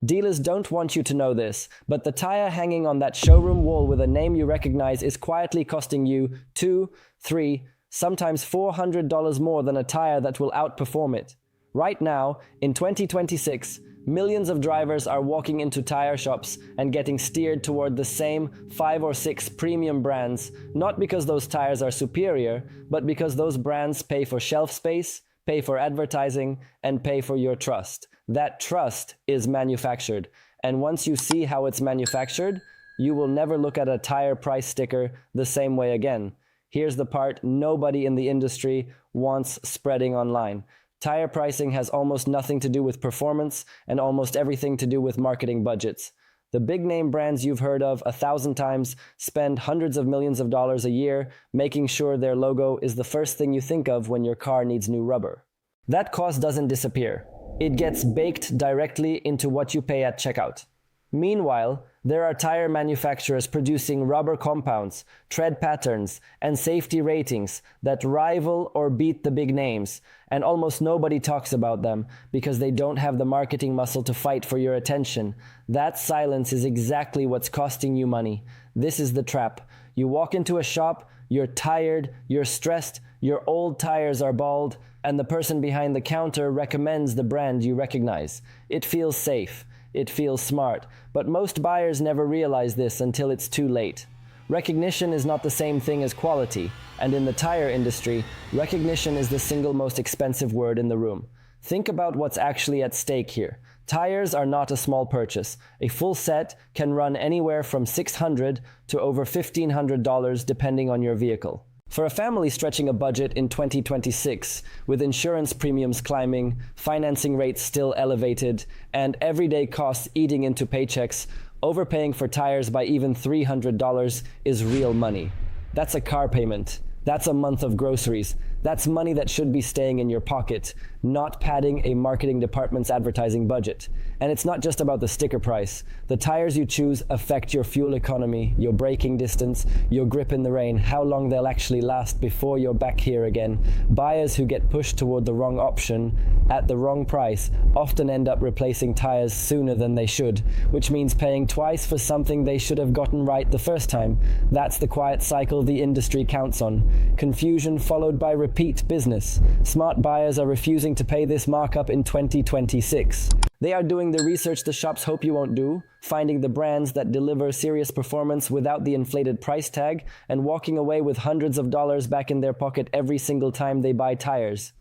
Dealers don't want you to know this, but the tire hanging on that showroom wall with a name you recognize is quietly costing you $2, $3, sometimes $400 more than a tire that will outperform it. Right now, in 2026, millions of drivers are walking into tire shops and getting steered toward the same 5 or 6 premium brands, not because those tires are superior, but because those brands pay for shelf space, pay for advertising, and pay for your trust. That trust is manufactured, and once you see how it's manufactured, you will never look at a tire price sticker the same way again. Here's the part nobody in the industry wants spreading online. Tire pricing has almost nothing to do with performance and almost everything to do with marketing budgets. The big-name brands you've heard of 1,000 times spend hundreds of millions of dollars a year making sure their logo is the first thing you think of when your car needs new rubber. That cost doesn't disappear. It gets baked directly into what you pay at checkout. Meanwhile, there are tire manufacturers producing rubber compounds, tread patterns, and safety ratings that rival or beat the big names, and almost nobody talks about them because they don't have the marketing muscle to fight for your attention. That silence is exactly what's costing you money. This is the trap. You walk into a shop, you're tired, you're stressed, your old tires are bald, and the person behind the counter recommends the brand you recognize. It feels safe. It feels smart, but most buyers never realize this until it's too late. Recognition is not the same thing as quality, and in the tire industry, recognition is the single most expensive word in the room. Think about what's actually at stake here. Tires are not a small purchase. A full set can run anywhere from $600 to over $1,500 depending on your vehicle. For a family stretching a budget in 2026, with insurance premiums climbing, financing rates still elevated, and everyday costs eating into paychecks, overpaying for tires by even $300 is real money. That's a car payment. That's a month of groceries. That's money that should be staying in your pocket, not padding a marketing department's advertising budget. And it's not just about the sticker price. The tires you choose affect your fuel economy, your braking distance, your grip in the rain, how long they'll actually last before you're back here again. Buyers who get pushed toward the wrong option at the wrong price often end up replacing tires sooner than they should, which means paying twice for something they should have gotten right the first time. That's the quiet cycle the industry counts on. Confusion followed by repeat business. Smart buyers are refusing to pay this markup in 2026. They are doing the research the shops hope you won't do, finding the brands that deliver serious performance without the inflated price tag, and walking away with hundreds of dollars back in their pocket every single time they buy tires.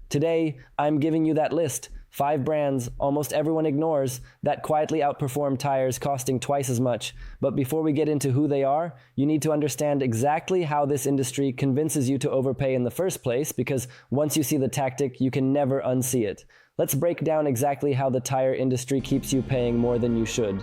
Today, I'm giving you that list. 5 brands almost everyone ignores that quietly outperform tires costing twice as much. But before we get into who they are, you need to understand exactly how this industry convinces you to overpay in the first place, because once you see the tactic, you can never unsee it. Let's break down exactly how the tire industry keeps you paying more than you should.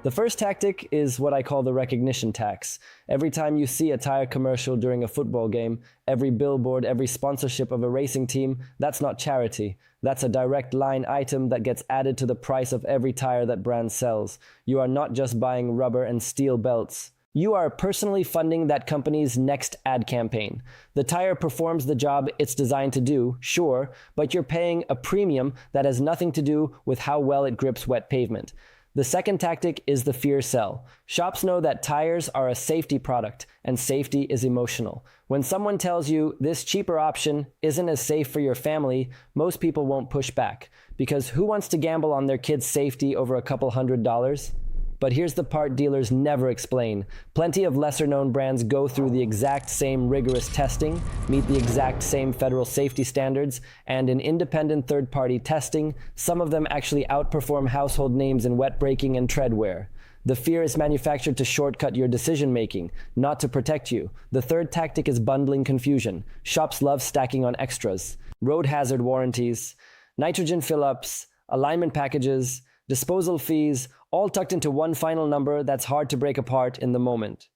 The first tactic is what I call the recognition tax. Every time you see a tire commercial during a football game, every billboard, every sponsorship of a racing team, that's not charity. That's a direct line item that gets added to the price of every tire that brand sells. You are not just buying rubber and steel belts. You are personally funding that company's next ad campaign. The tire performs the job it's designed to do, sure, but you're paying a premium that has nothing to do with how well it grips wet pavement. The second tactic is the fear sell. Shops know that tires are a safety product, and safety is emotional. When someone tells you this cheaper option isn't as safe for your family, most people won't push back, because who wants to gamble on their kid's safety over a couple $100s? But here's the part dealers never explain. Plenty of lesser-known brands go through the exact same rigorous testing, meet the exact same federal safety standards, and in independent third-party testing, some of them actually outperform household names in wet braking and tread wear. The fear is manufactured to shortcut your decision-making, not to protect you. The third tactic is bundling confusion. Shops love stacking on extras. Road hazard warranties, nitrogen fill-ups, alignment packages, disposal fees, all tucked into one final number that's hard to break apart in the moment.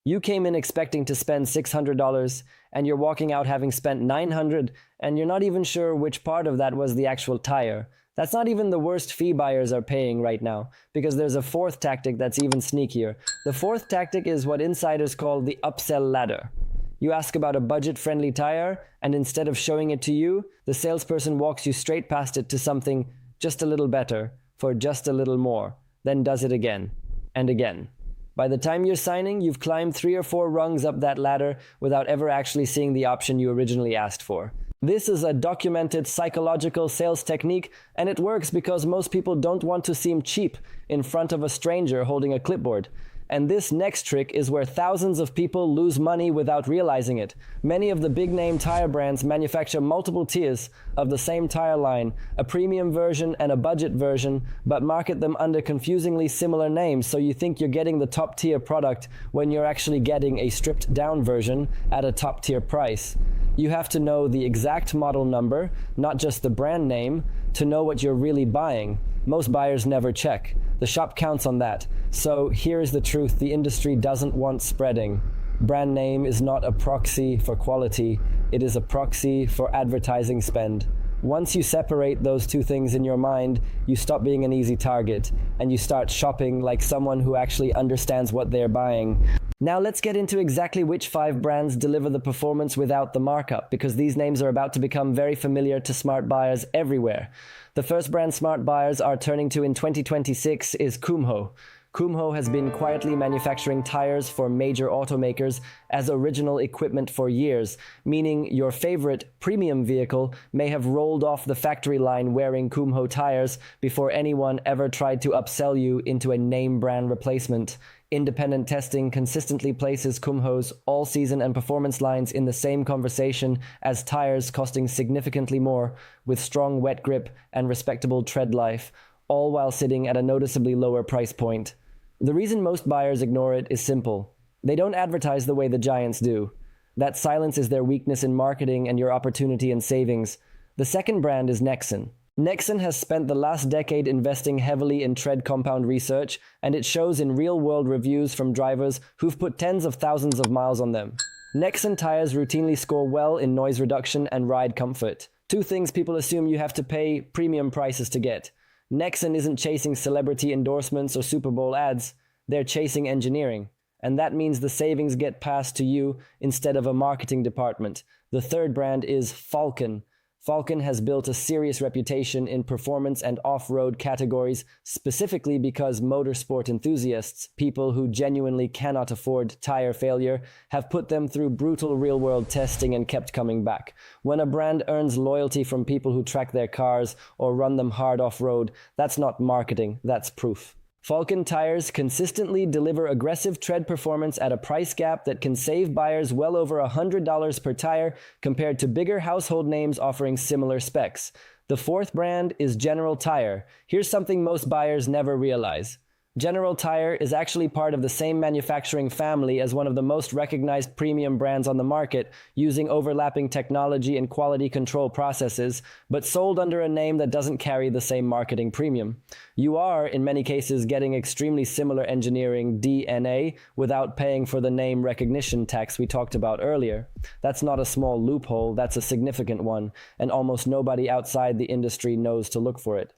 You came in expecting to spend $600, and you're walking out having spent $900, and you're not even sure which part of that was the actual tire. That's not even the worst fee buyers are paying right now, because there's a fourth tactic that's even sneakier. The fourth tactic is what insiders call the upsell ladder. You ask about a budget-friendly tire, and instead of showing it to you, the salesperson walks you straight past it to something just a little better, for just a little more, then does it again and again. By the time you're signing, you've climbed 3 or 4 rungs up that ladder without ever actually seeing the option you originally asked for. This is a documented psychological sales technique, and it works because most people don't want to seem cheap in front of a stranger holding a clipboard. And this next trick is where thousands of people lose money without realizing it. Many of the big-name tire brands manufacture multiple tiers of the same tire line, a premium version and a budget version, but market them under confusingly similar names, so you think you're getting the top-tier product when you're actually getting a stripped-down version at a top-tier price. You have to know the exact model number, not just the brand name, to know what you're really buying. Most buyers never check. The shop counts on that. So here is the truth: the industry doesn't want spreading. Brand name is not a proxy for quality, it is a proxy for advertising spend. Once you separate those two things in your mind, you stop being an easy target, and you start shopping like someone who actually understands what they're buying. Now let's get into exactly which 5 brands deliver the performance without the markup, because these names are about to become very familiar to smart buyers everywhere. The first brand smart buyers are turning to in 2026 is Kumho. Kumho has been quietly manufacturing tires for major automakers as original equipment for years, meaning your favorite premium vehicle may have rolled off the factory line wearing Kumho tires before anyone ever tried to upsell you into a name brand replacement. Independent testing consistently places Kumho's all-season and performance lines in the same conversation as tires costing significantly more, with strong wet grip and respectable tread life, all while sitting at a noticeably lower price point. The reason most buyers ignore it is simple. They don't advertise the way the giants do. That silence is their weakness in marketing and your opportunity in savings. The second brand is Nexen. Nexen has spent the last decade investing heavily in tread compound research, and it shows in real-world reviews from drivers who've put tens of thousands of miles on them. Nexen tires routinely score well in noise reduction and ride comfort. 2 things people assume you have to pay premium prices to get. Nexen isn't chasing celebrity endorsements or Super Bowl ads, they're chasing engineering. And that means the savings get passed to you instead of a marketing department. The third brand is Falken. Falken has built a serious reputation in performance and off-road categories, specifically because motorsport enthusiasts, people who genuinely cannot afford tire failure, have put them through brutal real-world testing and kept coming back. When a brand earns loyalty from people who track their cars or run them hard off-road, that's not marketing, that's proof. Falken tires consistently deliver aggressive tread performance at a price gap that can save buyers well over $100 per tire compared to bigger household names offering similar specs. The fourth brand is General Tire. Here's something most buyers never realize. General Tire is actually part of the same manufacturing family as one of the most recognized premium brands on the market, using overlapping technology and quality control processes, but sold under a name that doesn't carry the same marketing premium. You are, in many cases, getting extremely similar engineering DNA without paying for the name recognition tax we talked about earlier. That's not a small loophole, that's a significant one, and almost nobody outside the industry knows to look for it.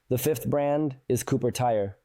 The fifth brand is Cooper Tire.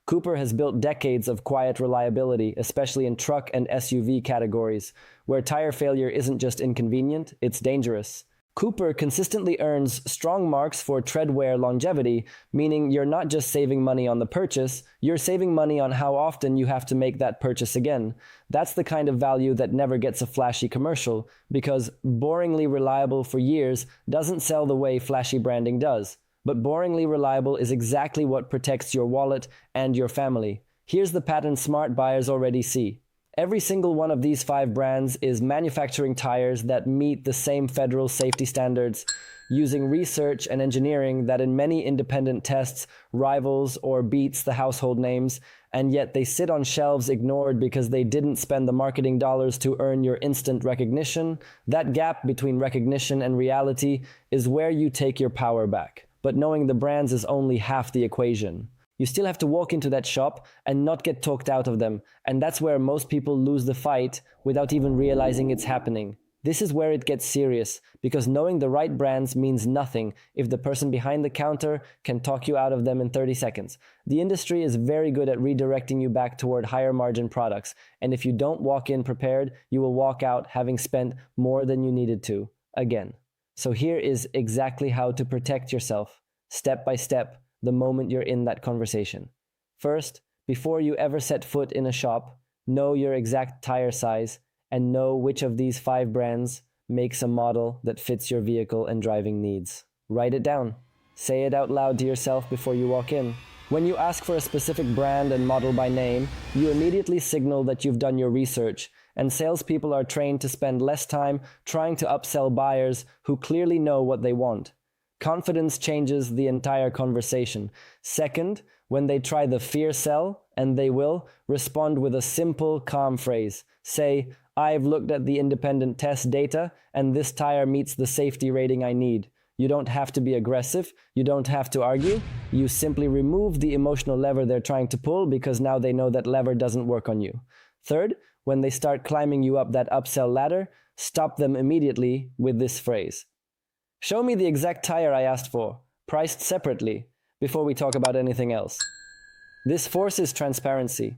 Cooper has built decades of quiet reliability, especially in truck and SUV categories, where tire failure isn't just inconvenient, it's dangerous. Cooper consistently earns strong marks for tread wear longevity, meaning you're not just saving money on the purchase, you're saving money on how often you have to make that purchase again. That's the kind of value that never gets a flashy commercial, because boringly reliable for years doesn't sell the way flashy branding does. But boringly reliable is exactly what protects your wallet and your family. Here's the pattern smart buyers already see. Every single one of these 5 brands is manufacturing tires that meet the same federal safety standards, using research and engineering that in many independent tests rivals or beats the household names, and yet they sit on shelves ignored because they didn't spend the marketing dollars to earn your instant recognition. That gap between recognition and reality is where you take your power back. But knowing the brands is only half the equation. You still have to walk into that shop and not get talked out of them, and that's where most people lose the fight without even realizing it's happening. This is where it gets serious, because knowing the right brands means nothing if the person behind the counter can talk you out of them in 30 seconds. The industry is very good at redirecting you back toward higher margin products, and if you don't walk in prepared, you will walk out having spent more than you needed to, again. So here is exactly how to protect yourself, step by step, the moment you're in that conversation. First, before you ever set foot in a shop, know your exact tire size and know which of these 5 brands makes a model that fits your vehicle and driving needs. Write it down. Say it out loud to yourself before you walk in. When you ask for a specific brand and model by name, you immediately signal that you've done your research, and salespeople are trained to spend less time trying to upsell buyers who clearly know what they want. Confidence changes the entire conversation. Second, when they try the fear sell, and they will, respond with a simple, calm phrase. Say, "I've looked at the independent test data, and this tire meets the safety rating I need." You don't have to be aggressive. You don't have to argue. You simply remove the emotional lever they're trying to pull because now they know that lever doesn't work on you. Third, when they start climbing you up that upsell ladder, stop them immediately with this phrase. "Show me the exact tire I asked for, priced separately, before we talk about anything else." This forces transparency.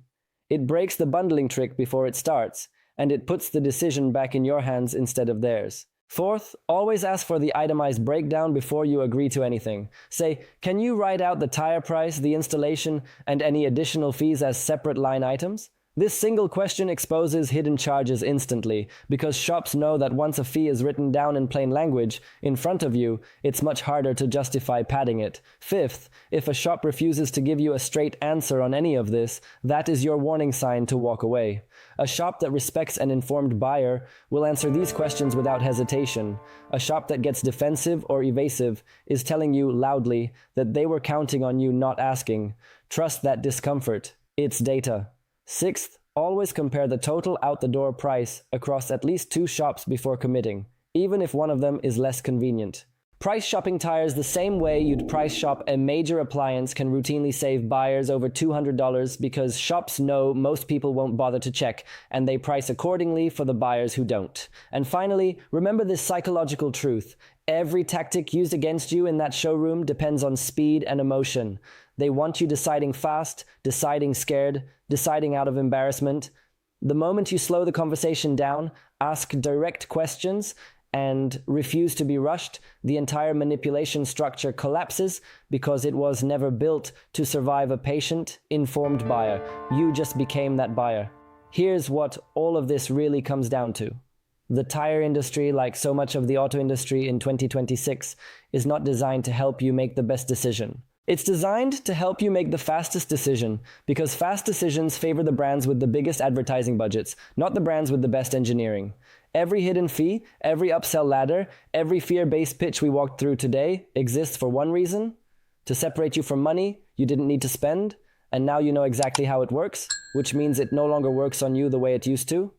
It breaks the bundling trick before it starts, and it puts the decision back in your hands instead of theirs. Fourth, always ask for the itemized breakdown before you agree to anything. Say, "Can you write out the tire price, the installation, and any additional fees as separate line items?" This single question exposes hidden charges instantly, because shops know that once a fee is written down in plain language in front of you, it's much harder to justify padding it. Fifth, if a shop refuses to give you a straight answer on any of this, that is your warning sign to walk away. A shop that respects an informed buyer will answer these questions without hesitation. A shop that gets defensive or evasive is telling you loudly that they were counting on you not asking. Trust that discomfort. It's data. Sixth, always compare the total out-the-door price across at least 2 shops before committing, even if one of them is less convenient. Price shopping tires the same way you'd price shop a major appliance can routinely save buyers over $200 because shops know most people won't bother to check, and they price accordingly for the buyers who don't. And finally, remember this psychological truth. Every tactic used against you in that showroom depends on speed and emotion. They want you deciding fast, deciding scared, deciding out of embarrassment. The moment you slow the conversation down, ask direct questions, and refuse to be rushed, the entire manipulation structure collapses because it was never built to survive a patient, informed buyer. You just became that buyer. Here's what all of this really comes down to. The tire industry, like so much of the auto industry in 2026, is not designed to help you make the best decision. It's designed to help you make the fastest decision, because fast decisions favor the brands with the biggest advertising budgets, not the brands with the best engineering. Every hidden fee, every upsell ladder, every fear-based pitch we walked through today exists for one reason: to separate you from money you didn't need to spend, and now you know exactly how it works, which means it no longer works on you the way it used to.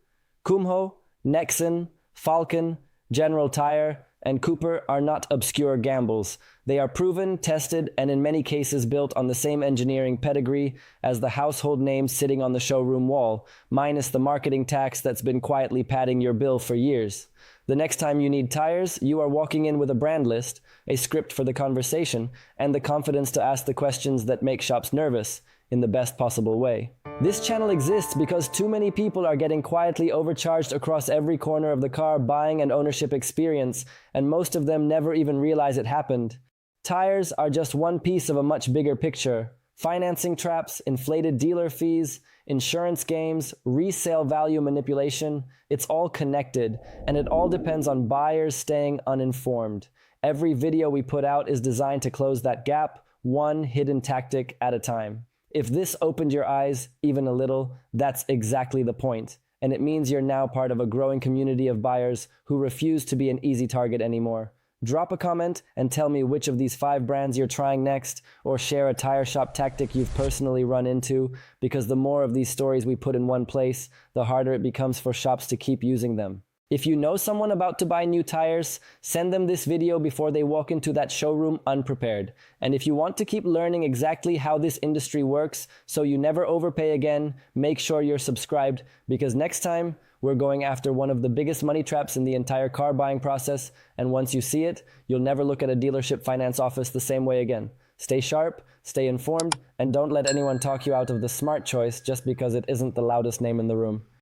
Kumho, Nexen, Falcon, General Tire, and Cooper are not obscure gambles. They are proven, tested, and in many cases built on the same engineering pedigree as the household names sitting on the showroom wall, minus the marketing tax that's been quietly padding your bill for years. The next time you need tires, you are walking in with a brand list, a script for the conversation, and the confidence to ask the questions that make shops nervous, in the best possible way. This channel exists because too many people are getting quietly overcharged across every corner of the car buying and ownership experience, and most of them never even realize it happened. Tires are just one piece of a much bigger picture. Financing traps, inflated dealer fees, insurance games, resale value manipulation, it's all connected, and it all depends on buyers staying uninformed. Every video we put out is designed to close that gap, one hidden tactic at a time. If this opened your eyes even a little, that's exactly the point. And it means you're now part of a growing community of buyers who refuse to be an easy target anymore. Drop a comment and tell me which of these 5 brands you're trying next, or share a tire shop tactic you've personally run into, because the more of these stories we put in one place, the harder it becomes for shops to keep using them. If you know someone about to buy new tires, send them this video before they walk into that showroom unprepared. And if you want to keep learning exactly how this industry works so you never overpay again, make sure you're subscribed, because next time we're going after one of the biggest money traps in the entire car buying process, and once you see it, you'll never look at a dealership finance office the same way again. Stay sharp, stay informed, and don't let anyone talk you out of the smart choice just because it isn't the loudest name in the room.